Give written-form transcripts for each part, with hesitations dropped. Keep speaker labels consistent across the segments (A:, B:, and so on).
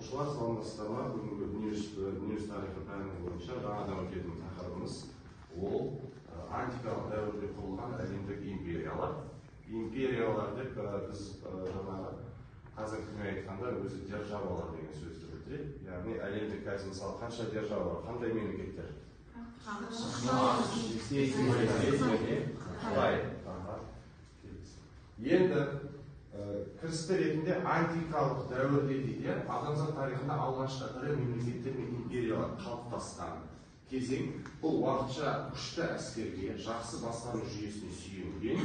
A: оқушылар саламатсыздар ма? Бүгінгі дүниежүзі тарихы пәні бойынша жаңадан өтетін тақырыбымыз ол антикалық дәуірде құрылған әлемдік империялар. Империялар деп біз жаңағы қазіргі тілмен айтқанда өзі державалар деген сөзді білдіреді. Яғни әлемде қазір мысалы қанша держава бар, қандай мемлекеттер? Қытай. Енді кірісті ретінде антикалық дәуірде дейді, адамзат тарихында алғашқы ірі мемлекеттер мен империялар қалыптасқан кезең. Бұл уақытша күшті әскерге, жақсы басқару жүйесіне сүйенген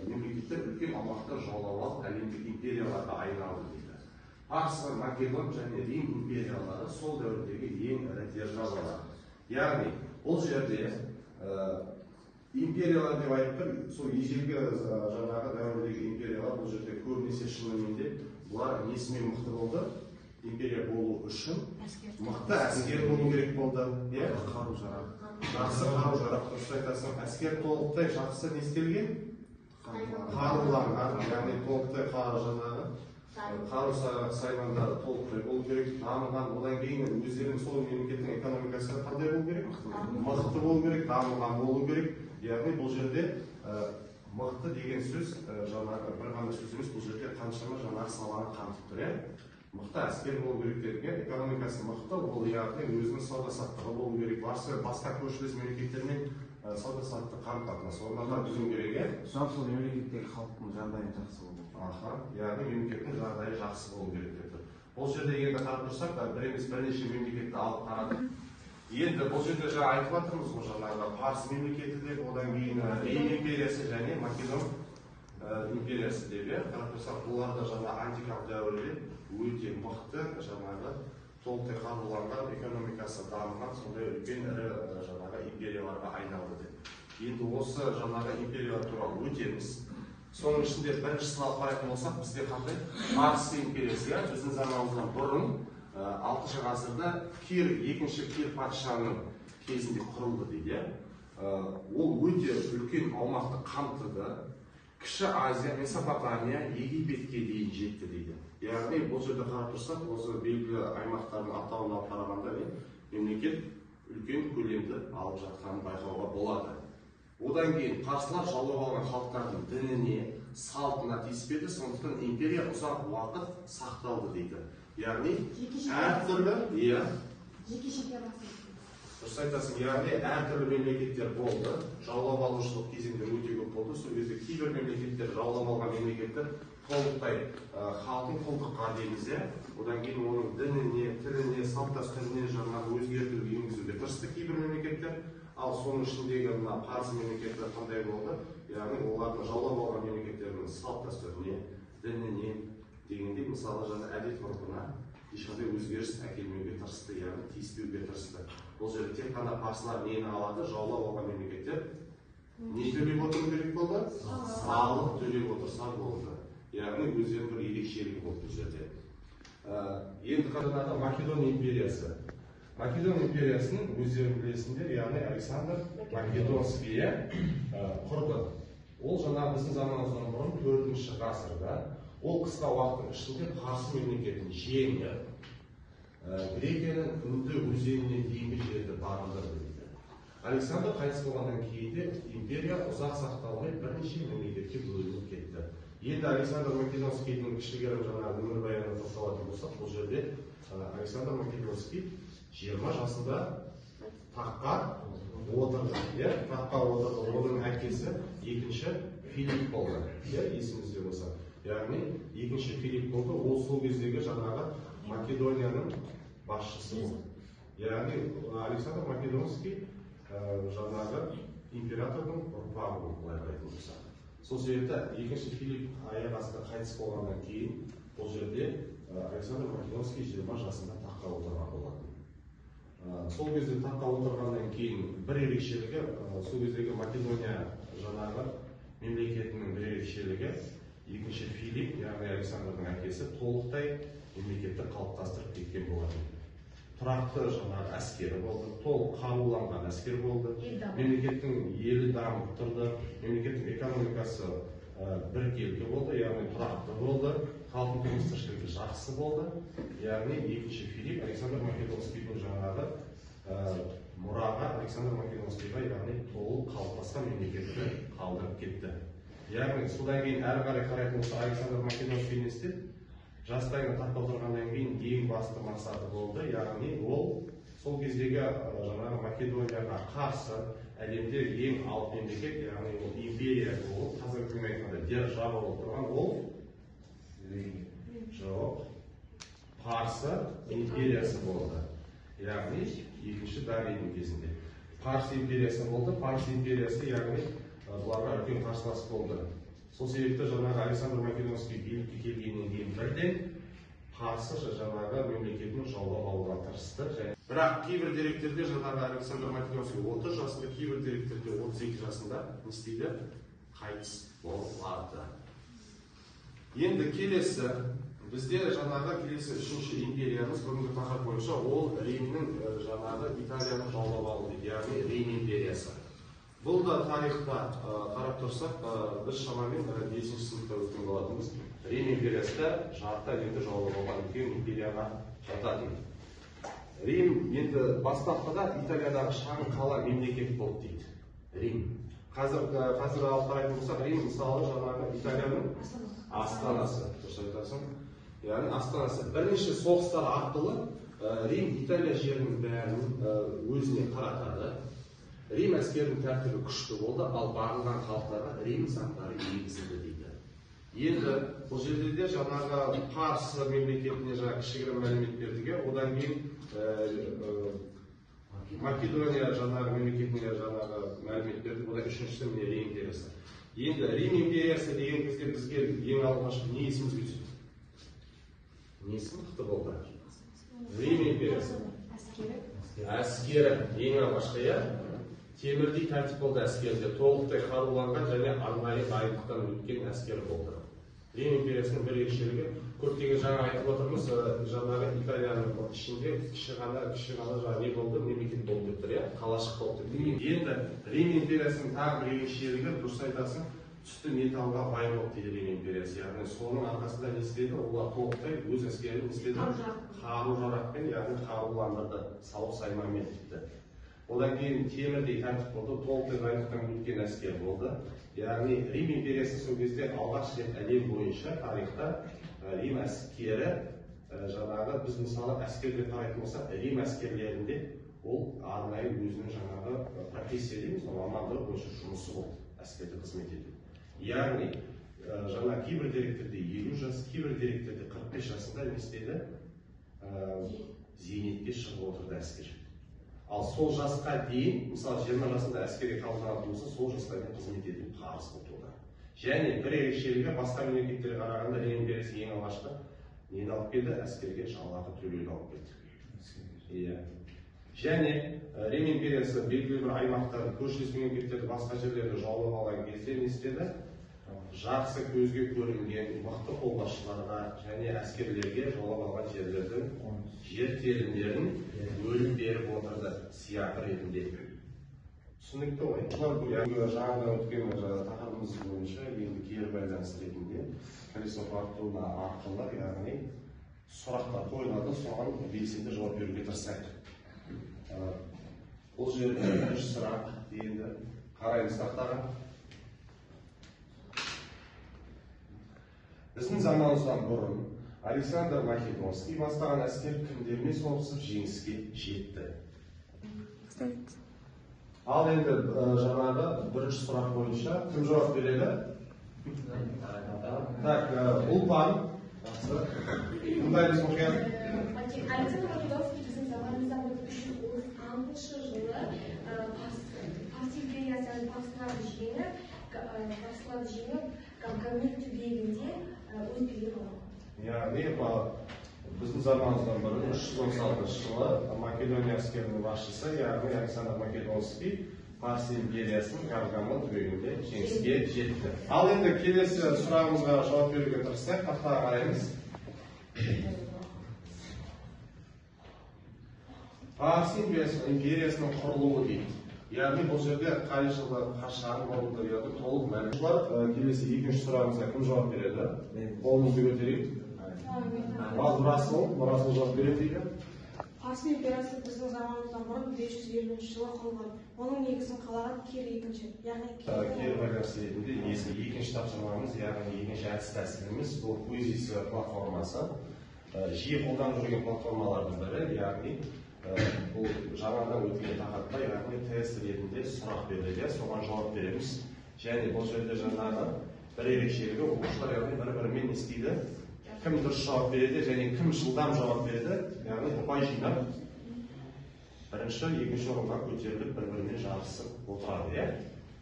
A: мемлекеттер үлкен аумақты жаулап алып әлемдік империяларға айналды дейді. Парс, Македон және Рим империялары сол дәуірдегі ең ірі державалар. Яғни бұл жерде империялар деп айтып тұр, сол ежелгі жаңағы дәуірдегі империялар бұл жерде көбінесе шынымен де бұлар несімен мықты болды? Империя болу үшін мықты әскер болу керек болды. Қару-жарақ. Жақсы қару-жарақ, дұрыс айтасың. Әскер толықтай жақсы не істелген? Қаруланған, яғни толықтай қару-саймандары толықтай болу керек, дамыған. Одан кейін өздерінің сол мемлекеттің экономикасы қандай болу керек? Мықты болу керек, дамыған болу керек. Яғни бұл жерде мықты деген сөз жаңағы бір ғана сөз емес, бұл жерде қаншама жаңағы саланы қамтып тұр. Мықты әскер болу керек деген, экономикасы мықты, ол яғни өзінің сауда-саттығы болу керек. Басқа көршілес мемлекеттермен сауда-саттық қарым-қатынас орната білу керек.
B: Сол мемлекеттегі халықтың жағдайы жақсы болу.
A: Яғни мемлекеттің жағдайы жақсы болу керек деп. Бұл жерде енді қарап тұрсақ, бір емес бірнеше мемлекетті алып қарадық. Енді бұл жерде жаңа айтып жатырмыз ғой, жаңағы Парс мемлекеті деп, одан кейін Рим империясы және Македон империясы деп, қарап тұрсақ, бұларда жаңа антикалық дәуірде өте мықты, жаңағы толықтай қаруланған, экономикасы дамыған, сондай үлкен ірі жаңағы империяларға айналды деп. Енді осы жаңағы империялар туралы өтеміз. Соның ішінде біріншісін алып қарайтын болсақ, бізде қандай? Парс империясы, біздің заманымыздан бұрын 6 ғасырда Кир, екінші Кир патшаның кезінде құрылды дейді. Ол өте үлкен аумақты қамтыды. Кіші Азия, Месопотамия, Египетке дейін жетті дейді. Яғни бұл жерде қарап тұрсақ, осы белгілі аймақтардың атауына қарағанда мемлекет үлкен көлемді алып жатқанын байқауға болады. Одан кейін парсылар жаулап алған халықтардың дініне, салтына тиіспеді, сондықтан империя ұзақ уақыт сақталды дейді. Яғни әртүрлі, дұрыс айтасың, яғни әртүрлі мемлекеттер болды, жаулап алушылық кезеңдер өте көп болды. Сол кезде кейбір мемлекеттер, жаулап алған мемлекеттер толықтай халқын құлдыққа дегізді. Одан кейін оның дініне, тіліне, салт-дәстүріне жаңағы өзгертуге енгізуге тырысты кейбір мемлекеттер. Ал соның ішіндегі мына Парс мемлекеті қандай болды? Яғни олардың жаулап алған мемлекеттерінің салт-дәстүріне, дініне дегенде мысалы жаңа әдет-ғұрпына ешқандай өзгеріс әкелмеуге тырысты, яғни тиіспеуге тырысты. Бұл жерде тек қана парсылар нені алады? Жаулап алған мемлекеттер не төлеп отыру керек болды? Салық төлеп отырса болды. Яғни өздерінің бір ерекшелігі болды бұл жерде. Енді жаңағы Македон империясы. Македон империясының өздерің білесіңдер, яғни Александр Македонский құрды. Ол жаңа біздің заманымыздан бұрын 4-ші ғасырда ол қысқа уақыттың ішінде Парсы мемлекетін жеңіп, Грекияның Үнді өзеніне дейінгі жерді бағындырды дейді. Александр қайтыс болғаннан кейін империя ұзақ сақталмай бірнеше мемлекетке бөлініп кетті. Енді Александр Македонскийдің кішігірім жаңағы өмірбаянына тоқталатын болсақ, бұл жерде Александр Македонский 20 жасында таққа отырды. Таққа отырды. Оның әкесі екінші Филипп болды. Есімізде болса. Яғни екінші Филипп болды. Ол сол кездегі жаңағы Македонияның басшысы болды. Яғни Александр Македонский жаңағы императордың ұрпағы болды, былай қарайтын болсақ. Сол себепті екінші Филипп аяқ асты қайтыс болғаннан кейін бұл жерде Александр Македонский 20 жасында таққа отырған болатын. Сол кезде таққа отырғаннан кейін бір ерекшелігі, сол кездегі Македония жаңағы мемлекетінің бір ерекшелігі, екінші Филипп, яғни Александрдың әкесі, толықтай мемлекетті қалыптастырып кеткен болатын. Тұрақты жаңағы әскері болды, толық қаруланған әскер болды. Мемлекеттің елі дамып тұрды, мемлекеттің экономикасы біркелкі болды, яғни тұрақты болды, халықтың тұрмыс тіршілігі жақсы болды. Яғни екінші Филипп Александр Македонскийдің жаңағы мұраға Александр Македонскийға, яғни толық қалыптасқан мемлекетті қалдырып кетті. Яғни содан кейін әрі қарай қарайтын болса Александр Македонский не істеді? Жастайынан таққа отырғаннан кейін ең басты мақсаты болды, яғни ол сол кездегі жаңағы Македонияға қарсы әлемде ең алып мемлекет, яғни ол империя болып, қазіргі күнге айтқанда держава болып тұрған ол жоқ, Парсы империясы болды. Яғни екінші Дарийдің кезінде Парсы империясы болды. Парсы империясы, яғни бұларға үлкен қарсылас болды. Сол себепті жаңағы Александр Македонский билікке келгеннен кейін бірден Парсы жаңағы мемлекетін жаулап алуға тырысты. Бірақ кейбір деректерде жаңағы Александр Македонский 30 жасында, кейбір деректерде 32 жасында не істейді? Қайтыс болады. Енді келесі бізде жаңағы келесі үшінші империямыз бүгінгі тақырып бойынша ол Римнің жаңағы Италияны жаулап алу дейді, яғни Рим империясы. Бұл да тарихта қарап тұрсақ, біз шамамен 5-ші сыныпта өткен болатынбыз. Рим империясы да жарты әлемді жаулап алған үлкен империяға жататын. Рим енді бастапқыда Италиядағы шағын қала мемлекет болды дейді. Рим. Қазір алып қарайтын болсақ, Рим мысалы жаңағы Италияның астанасы. Дұрыс айтасың. Яғни астанасы. Бірнеше соғыстар арқылы Рим Италия жерінің бәрін өзіне қаратады. Рим әскерінің тәртібі күшті болды, ал бағынған халықтарға Рим заңдары енгізілді дейді. Енді бұл жерде де жаңағы Парсы мемлекетіне кішігірім мәлімет бердіге, одан кейін Македония жаңағы мемлекетіне мәлімет берді, одан үшіншісі міне Рим империясы. Енді Рим империясы деген кезде бізге ең алғашқы не есімізге түседі? Не есім мықты болды? Рим империясы. Әскері ең алғашқы, темірдей тәртіп болды әскерде, толықтай қаруланған және арнайы дайындықтан өткен әскер болды. Рим империясының бір ерекшелігі, көптеген жаңа айтып отырмыз, жаңағы Италияның ішінде кіші ғана не болды, мемлекет болып кетті, қалашық болып кетті. Енді Рим империясының тағы бір ерекшелігі, дұрыс айтасың, түсті металға бай болды дейді Рим империясы. Яғни соның арқасында не істеді? Олар толықтай өз әскерін не істеді? Қару-жарақпен, яғни қаруландырды, сауық сайманмен тіпті. Одан кейін темірдей тәртіп болды, толықтай дайындықтан өткен әскер болды. Яғни Рим империясы сол кезде алғаш рет әлем бойынша тарихта Рим әскері жаңағы біз мысалы әскерге қарайтын болсақ, Рим әскерлерінде ол арнайы өзінің жаңағы профессия дейміз, мамандығы бойынша жұмысы болды, әскерде қызмет ету. Яғни жаңа кейбір деректерде 50 жас, кейбір деректерде 45 жасында не істеді? Зейнетке шығып отырды әскер. Ал сол жасқа дейін, мысалы 20 жасында әскерге қабылданатын болса, сол жасқа дейін қызмет ету парыз болды. Және бір ерекшелігі басқа мемлекеттерге қарағанда Рим империясы ең алғашқы нені алып келді? Әскерге жалақы төлеуді алып келді. Және Рим империясы белгілі бір аймақтарды, көршілес мемлекеттерді, басқа жерлерді жаулап алған кезде не істеді? Жақсы көзге көрінген мықты қолбасшыларға және әскерлерге жаулап алған жерлердің жер телімдерін бөліп беріп отырды, сыйақы ретінде. Түсінікті ғой? Бүгінгі жаңадан өткен тақырыбымыз бойынша енді кері байланыс ретінде колесо фортуна арқылы, яғни сұрақтар қойылады, соған белсенді жауап беруге тырысайық. Бұл жерде бірінші сұрақ енді қараймыз тақтаға. Біздің заманымыздан бұрын Александр Македонский бастаған әскер кімдермен соғысып жеңіске жетті? Ал енді жаңағы бірінші сұрақ бойынша кім жауап береді? Так, Ұлпан. Тыңдаймыз мұқият.
C: Александр Македонский біздің заманымыздан бұрын 336 жылы Парсы империясының парсыларды жеңіп, Гамгамет түбегінде өз билігін алған.
A: Яғни біздің заманымыздан бұрын 316 жылы Македония әскерінің басшысы, яғни Александр Македонский Парсы империясының Гамгамет түбегінде жеңіске жетті. Ал енді келесі сұрағымызға жауап беруге тырыссақ, тақтаға қараймыз. Парсы империясының құрылуы дейді. Яғни бұл жерде қай жылы қашан болды деген толық мәлімет. Келесі екінші сұрағыңызға кім жауап береді? Қолыңызды көтерейік. Расул жауап береді дейді.
D: Парсы империясы біздің заманымыздан бұрын 550 жылы құрылған. Оның негізін қалаған Кир екінші.
A: Кир вариансы ретінде екінші тапсырмамыз, яғни екінші әдіс тәсіліміз бұл Quizzes платформасы. Жиі қолданып жүрген платформалардың бірі, яғни бұл жаңадан өткен тақырыпта, яғни тест ретінде сұрақ береді, соған жауап береміз. Және бұл жерде жаңағы бір ерекшелігі оқушылар яғни бір-бірімен не істейді? Кім дұрыс жауап береді және кім жылдам жауап береді, яғни ұпай жинап бірінші, екінші орынға көтеріліп бір-бірімен жарысып отырады.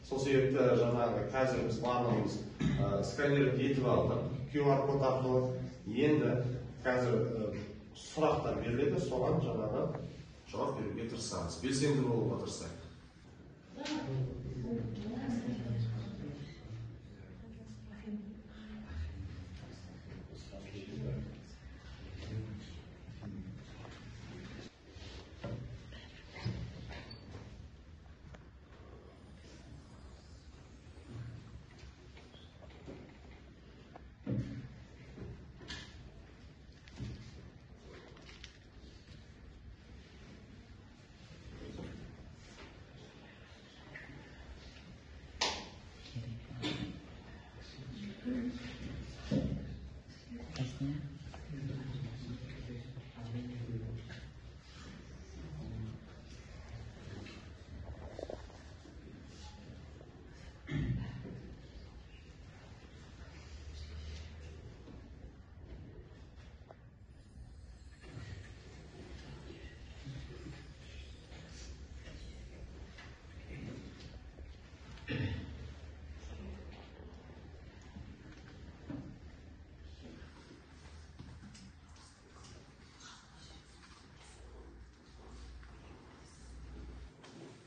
A: Сол себепті жаңағы қазір біз барлығымыз сканерді етіп алдық, QR код арқылы енді қазір сұрақтар беріледі, соған жаңағы жауап беруге тырысамыз, белсенді болуға тырысайық.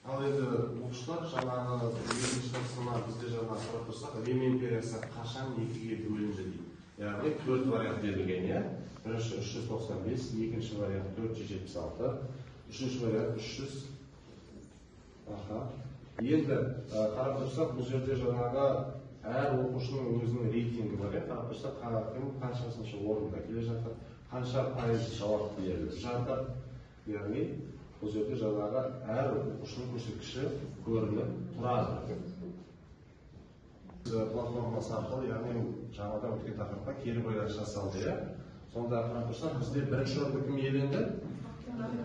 A: Ал енді оқушылар жаңағы екінші тапсырма бізде жаңағы сұрап тұрсақ, Рим империясы қашан екіге бөлінді дейді. Яғни 4 вариант берілген, иә? Бірінші 395, екінші вариант 476, үшінші вариант 300. Енді қарап тұрсақ, бұл жерде жаңағы әр оқушының өзінің рейтингі бар, қарап тұрсақ, кім қаншасыншы орында келе жатыр, қанша пайыз жауап беріп жатыр. Яғни бұл жерде жаңағы әр оқушының көрсеткіші көрініп тұрады. Платформасы арқылы, яғни жаңадан өткен тақырыпқа кері байланыс жасалды. Сонда қарап тұрсақ, бізде бірінші орынды кім иеленді?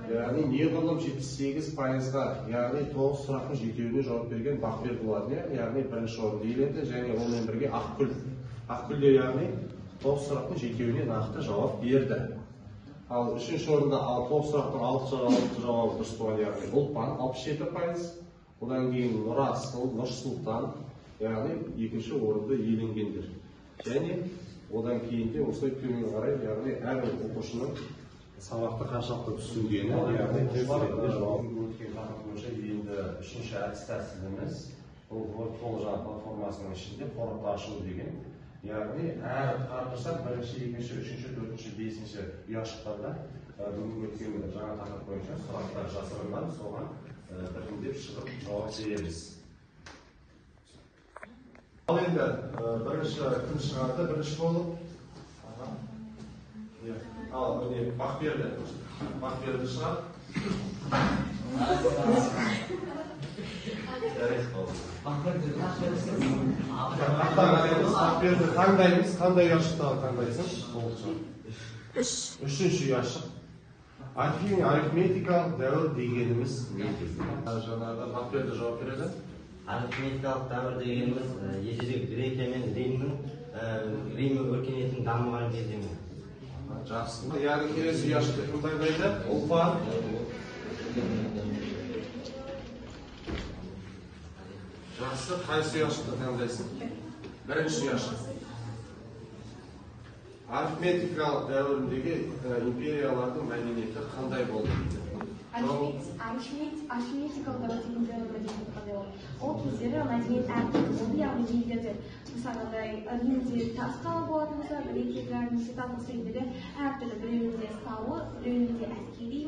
A: Яғни неғұрлым 78%-ға, яғни 9 сұрақтың 7-еуіне жауап берген Бақбердулар, яғни бірінші орынды иеленді, және онымен бірге Ақгүл де яғни 9 сұрақтың 7-еуіне нақты жауап берді. Ал үшінші орында 9 сұрақтың 6 жауабы дұрыс болған, яғни Ұлпан 67%, одан кейін Нұрсұлтан, яғни екінші орынды иеленгендер. Және одан кейін де осылай төмен қарай, яғни әр оқушының сабақты қаншалықты түсінгені, яғни тесттерінде жауап өткен тақырып бойынша енді үшінші әдіс тәсіліміз бұл жаңа платформасының ішінде қорапты ашу деген. Яғни әр қарап тұрсақ, бірінші, екінші, үшінші, төртінші, бесінші ұяшықтарда бүгінгі өткен жаңа тақырып бойынша сұрақтар жасырылған, соған біріндеп шығып жауап береміз. Ал енді бірінші кім шығарды, бірінші болып? Ал Бақберді шығар. Бақберді таңдаймыз, қандай ұяшықтағы таңдайсың? Үшінші ұяшық. Арифметикалық дәуір дегеніміз не? Жаңағы Бақберді жауап береді.
E: Арифметикалық дәуір дегеніміз ежелгі Грекия мен Рим өркениетінің дамыған кезеңі.
A: Жақсы. Яғни келесі ұяшықты кім таңдайды? Ұлпан. Жақсы, қайсы ұяшықты таңдайсың? Бірінші ұяшық. Арифметикалық дәуіріндегі империялардың мәдениеті қандай болды?
C: Арифметикалық дәуіріндегі мәдениеті қандай болды? Ол кездері мәдениет әртүрлі болды, яғни елдерде мысалға Римде тас қала болатын болса, Грекияда немесе тағы басқа елдерде әртүрлі, біреуінде сауы, біреуінде әскери,